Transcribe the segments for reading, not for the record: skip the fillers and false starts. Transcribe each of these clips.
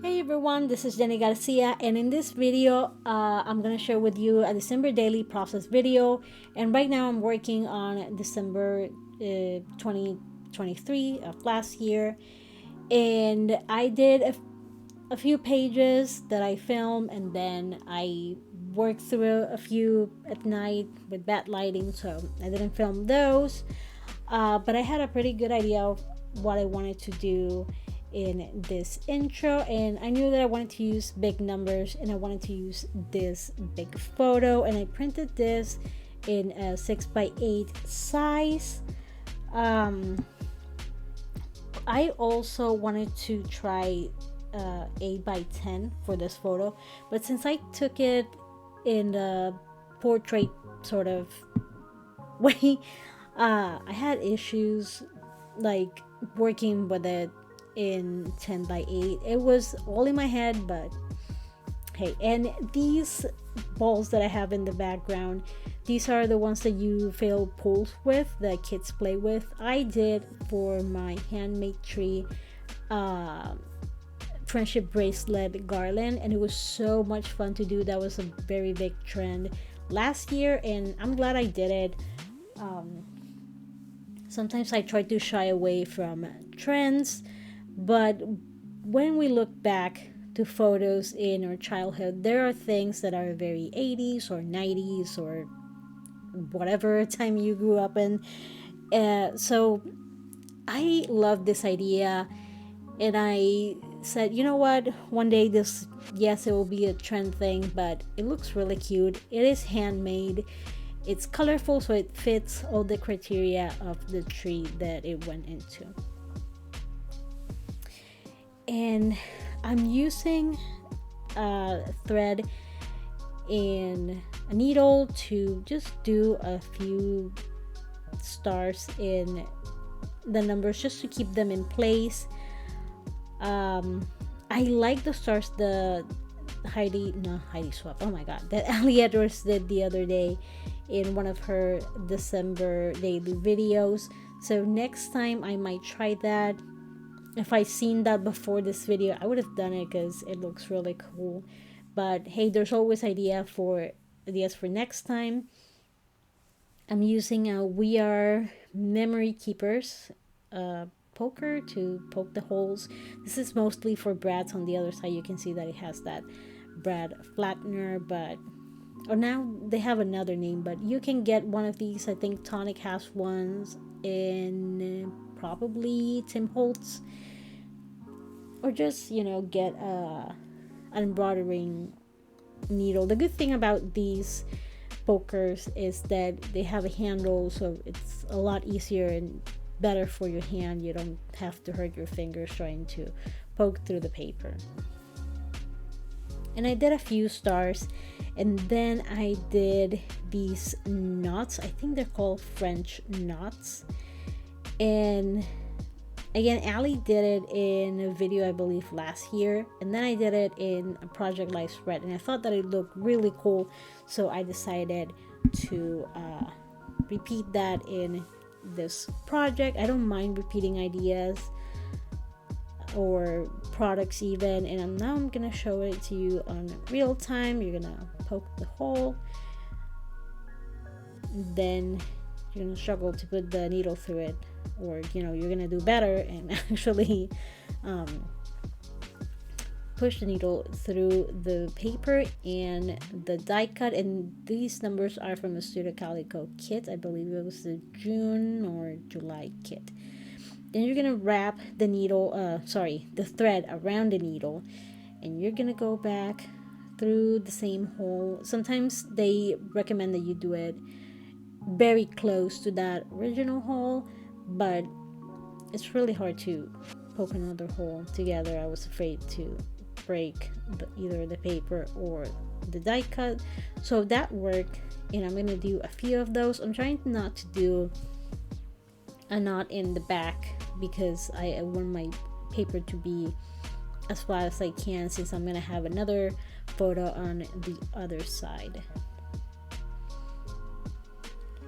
Hey everyone, this is Jenny Garcia, and in this video, I'm gonna share with you a December daily process video. And right now, I'm working on December 2023 of last year, and I did a few pages that I filmed, and then I worked through a few at night with bad lighting, so I didn't film those. But I had a pretty good idea of what I wanted to do in this intro, and I knew that I wanted to use big numbers and I wanted to use this big photo, and I printed this in a 6x8 size. I also wanted to try 8x10 for this photo, but since I took it in the portrait sort of way, I had issues like working with it in 10x8. It was all in my head, but hey. And these balls that I have in the background, these are the ones that you fill pools with, that kids play with. I did for my handmade tree friendship bracelet garland, and it was so much fun to do. That was a very big trend last year, and I'm glad I did it. Sometimes I try to shy away from trends, but when we look back to photos in our childhood, there are things that are very 80s or 90s or whatever time you grew up in. So I love this idea, and I said, you know what, one day this, yes, it will be a trend thing, but it looks really cute. It is handmade, it's colorful, so it fits all the criteria of the tree that it went into. And I'm using a thread and a needle to just do a few stars in the numbers, just to keep them in place. I like the stars the Heidi Swap, oh my god, that Ali Edwards did the other day in one of her December daily videos. So next time I might try that. If I seen that before this video, I would have done it because it looks really cool. But hey, there's always ideas for next time. I'm using a We Are Memory Keepers poker to poke the holes. This is mostly for brads. On the other side, you can see that it has that brad flattener, but now they have another name, but you can get one of these. I think Tonic has ones in probably Tim Holtz, or just get an embroidering needle. The good thing about these pokers is that they have a handle, so it's a lot easier and better for your hand. You don't have to hurt your fingers trying to poke through the paper. And I did a few stars, and then I did these knots. I think they're called French knots. And again, Ali did it in a video, I believe, last year, and then I did it in a Project Life spread, and I thought that it looked really cool, so I decided to repeat that in this project. I don't mind repeating ideas or products even, and now I'm gonna show it to you on real time. You're gonna poke the hole, then you're gonna struggle to put the needle through it, or you're gonna do better and actually push the needle through the paper and the die cut. And these numbers are from a Studio Calico kit. I believe it was the June or July kit. Then you're gonna wrap the needle, the thread around the needle, and you're gonna go back through the same hole. Sometimes they recommend that you do it very close to that original hole, but it's really hard to poke another hole together. I was afraid to break either the paper or the die cut, so that worked, and I'm gonna do a few of those. I'm trying not to do a knot in the back because I want my paper to be as flat as I can, since I'm gonna have another photo on the other side.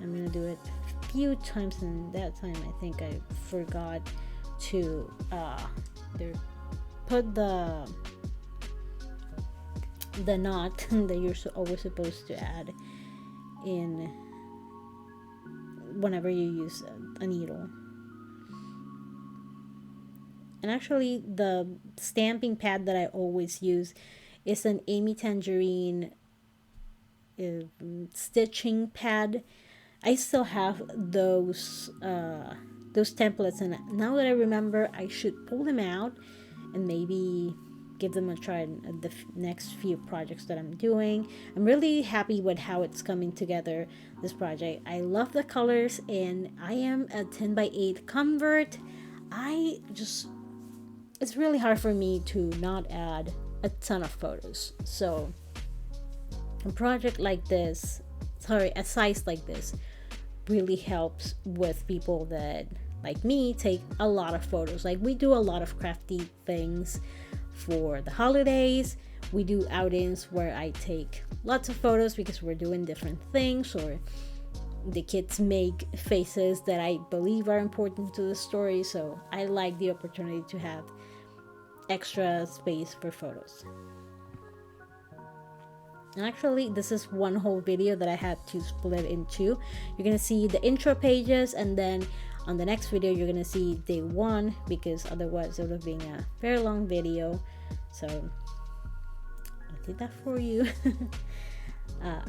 I'm gonna do it a few times, and that time I think I forgot to put the the knot that you're always supposed to add in whenever you use a needle. And actually, the stamping pad that I always use is an Amy Tangerine stitching pad. I still have those templates, and now that I remember, I should pull them out and maybe give them a try at the next few projects that I'm doing. I'm really happy with how it's coming together, this project. I love the colors, and I am a 10x8 convert. It's really hard for me to not add a ton of photos. So a project like this, a size like this, really helps with people that, like me, take a lot of photos. Like, we do a lot of crafty things for the holidays. We do outings where I take lots of photos because we're doing different things, or the kids make faces that I believe are important to the story. So I like the opportunity to have extra space for photos. And actually, this is one whole video that I had to split in two. You're gonna see the intro pages, and then on the next video you're gonna see day one, because otherwise it would have been a very long video. So I did that for you.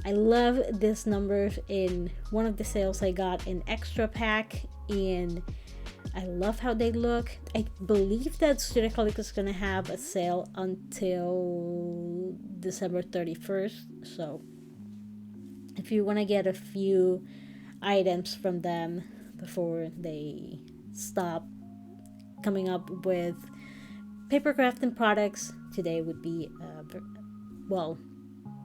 I love this number. In one of the sales I got an extra pack, and I love how they look. I believe that Studiocolic is gonna have a sale until December 31st. So if you want to get a few items from them before they stop coming up with paper crafting products, today would be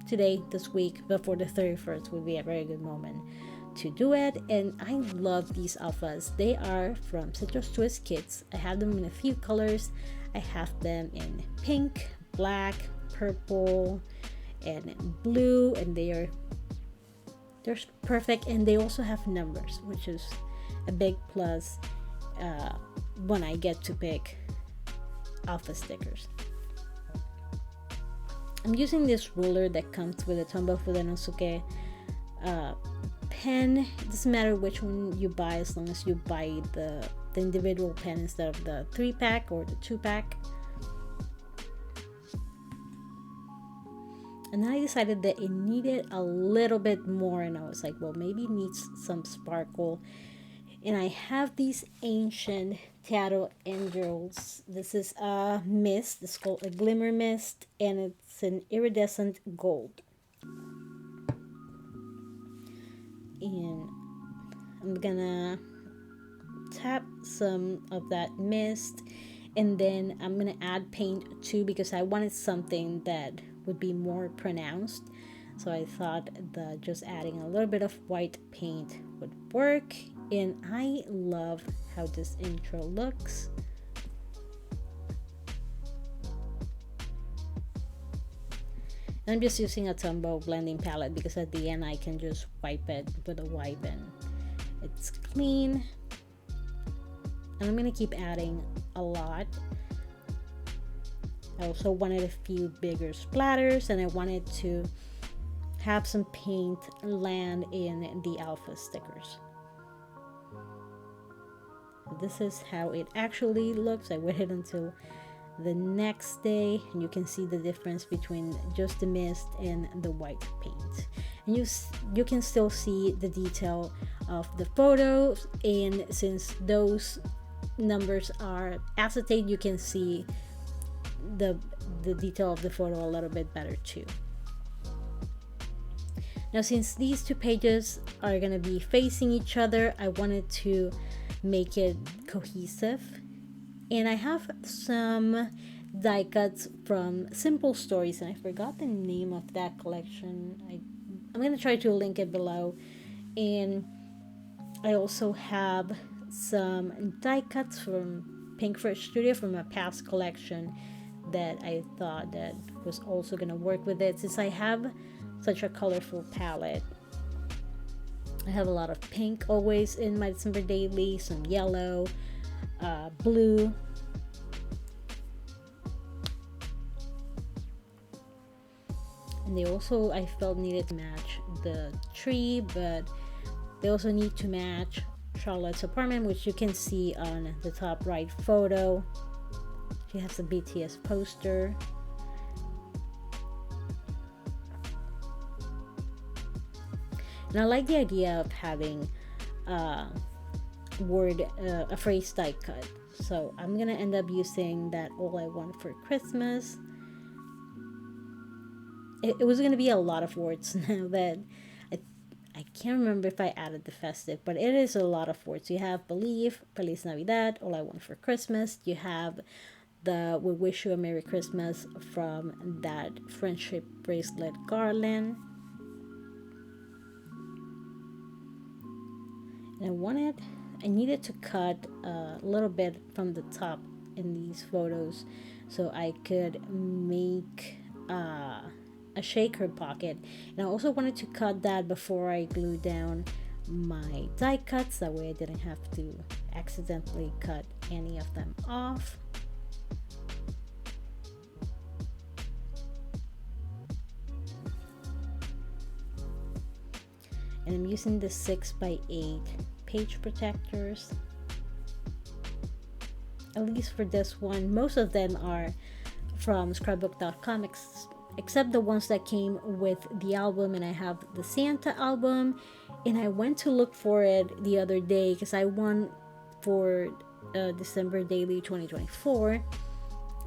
today, this week, before the 31st would be a very good moment to do it. And I love these alphas. They are from Citrus Twist Kits. I have them in a few colors. I have them in pink, black, purple, and blue, and they're perfect. And they also have numbers, which is a big plus when I get to pick alpha stickers. I'm using this ruler that comes with a Tombow Fudenosuke pen. It doesn't matter which one you buy, as long as you buy the individual pen instead of the 3-pack or the 2-pack. And then I decided that it needed a little bit more, and I was like, well, maybe it needs some sparkle. And I have these ancient Teatro Angels. This is a mist. It's called a glimmer mist, and it's an iridescent gold. And I'm gonna tap some of that mist, and then I'm gonna add paint too, because I wanted something that would be more pronounced. So I thought that just adding a little bit of white paint would work. And I love how this intro looks. And I'm just using a Tombow blending palette, because at the end I can just wipe it with a wipe and it's clean. And I'm gonna keep adding a lot. I also wanted a few bigger splatters, and I wanted to have some paint land in the alpha stickers. This is how it actually looks. I waited until the next day, and you can see the difference between just the mist and the white paint. And you can still see the detail of the photos, and since those numbers are acetate, you can see the detail of the photo a little bit better too. Now, since these two pages are going to be facing each other, I wanted to make it cohesive. And I have some die cuts from Simple Stories, and I forgot the name of that collection. I'm going to try to link it below. And I also have some die cuts from Pink Fresh Studio from a past collection that I thought that was also going to work with it. Since I have such a colorful palette, I have a lot of pink always in my December daily, some yellow, blue, And they also, I felt, needed to match the tree, but they also need to match Charlotte's apartment, which you can see on the top right photo. She has a BTS poster. And I like the idea of having a phrase die cut. So I'm gonna end up using that All I Want for Christmas. It was gonna be a lot of words now that I can't remember if I added the festive, but it is a lot of words. You have Believe, Feliz Navidad, All I Want for Christmas. You have the We Wish You a Merry Christmas from that friendship bracelet garland. And I needed to cut a little bit from the top in these photos so I could make a shaker pocket. And I also wanted to cut that before I glued down my die cuts, that way I didn't have to accidentally cut any of them off. And I'm using the 6x8 page protectors, at least for this one. Most of them are from scrapbook.com, except the ones that came with the album. And I have the Santa album, and I went to look for it the other day because I won for December Daily 2024,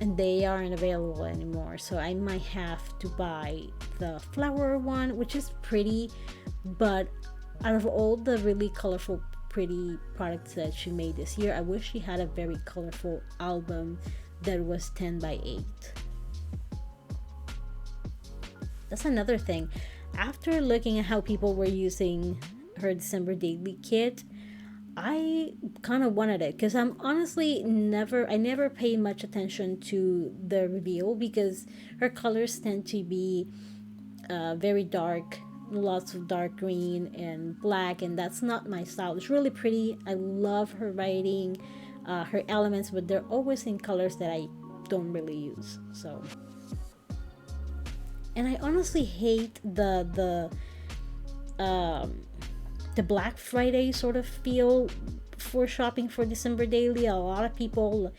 and they aren't available anymore, so I might have to buy the flower one, which is pretty, but out of all the really colorful pretty products that she made this year, I wish she had a very colorful album that was 10x8. That's another thing. After looking at how people were using her December Daily kit, I kind of wanted it because I'm honestly I never paid much attention to the reveal because her colors tend to be very dark, lots of dark green and black, and that's not my style. It's really pretty. I love her writing, her elements, but they're always in colors that I don't really use. So, and I honestly hate the Black Friday sort of feel for shopping for December Daily. A lot of people,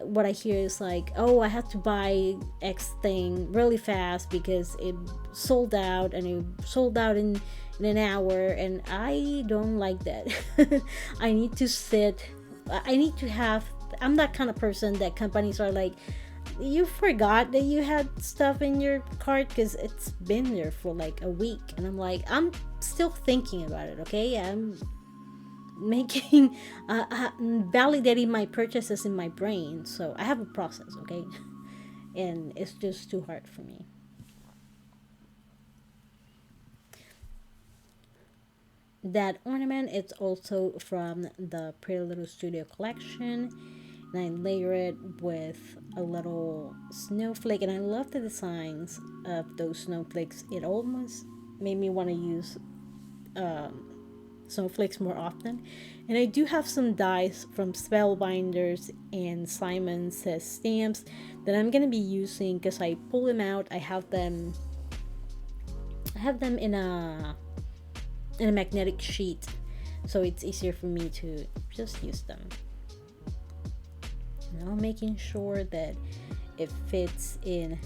what I hear is like, oh, I have to buy X thing really fast because it sold out, and it sold out in an hour, and I don't like that. I need to I'm that kind of person that companies are like, you forgot that you had stuff in your cart because it's been there for like a week, and I'm like, I'm still thinking about it. Okay, I'm making validating my purchases in my brain, so I have a process. Okay, and it's just too hard for me. That ornament, it's also from the Pretty Little Studio collection, and I layer it with a little snowflake, and I love the designs of those snowflakes. It almost made me want to use snowflakes more often. And I do have some dies from Spellbinders and Simon Says stamps that I'm going to be using because I pull them out. I have them in a magnetic sheet, so it's easier for me to just use them. Now making sure that it fits in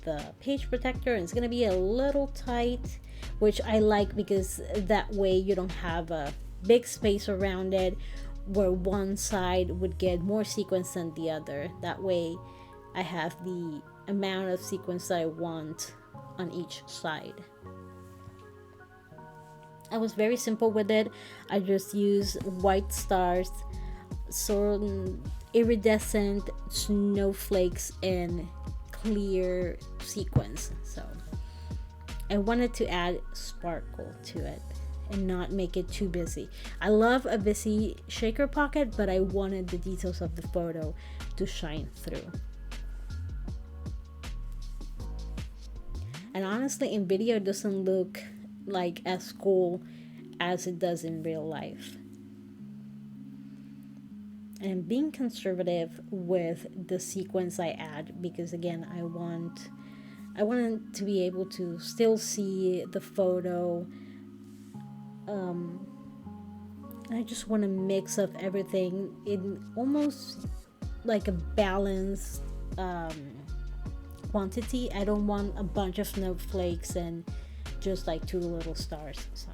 the page protector, and it's going to be a little tight, which I like because that way you don't have a big space around it where one side would get more sequence than the other. That way I have the amount of sequence that I want on each side. I was very simple with it. I just used white stars, some iridescent snowflakes, and clear sequins. So I wanted to add sparkle to it and not make it too busy. I love a busy shaker pocket, but I wanted the details of the photo to shine through. And honestly, in video it doesn't look like as cool as it does in real life. And I'm being conservative with the sequence I add because, again, I want I wanted to be able to still see the photo. I just want to mix up everything in almost like a balanced quantity. I don't want a bunch of snowflakes and just like two little stars. So.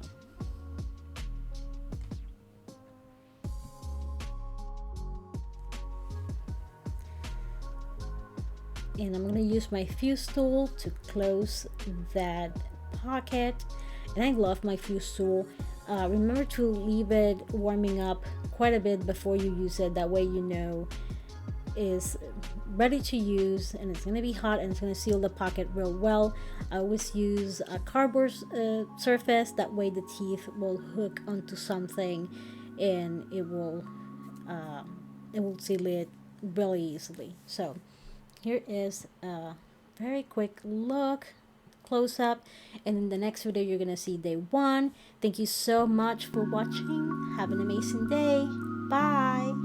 And I'm going to use my fuse tool to close that pocket. And I love my fuse tool. Remember to leave it warming up quite a bit before you use it. That way you know is ready to use, and it's going to be hot, and it's going to seal the pocket real well. I always use a cardboard surface. That way the teeth will hook onto something, and it will seal it really easily. So here is a very quick look, close up, and in the next video you're gonna see day 1. Thank you so much for watching. Have an amazing day. Bye.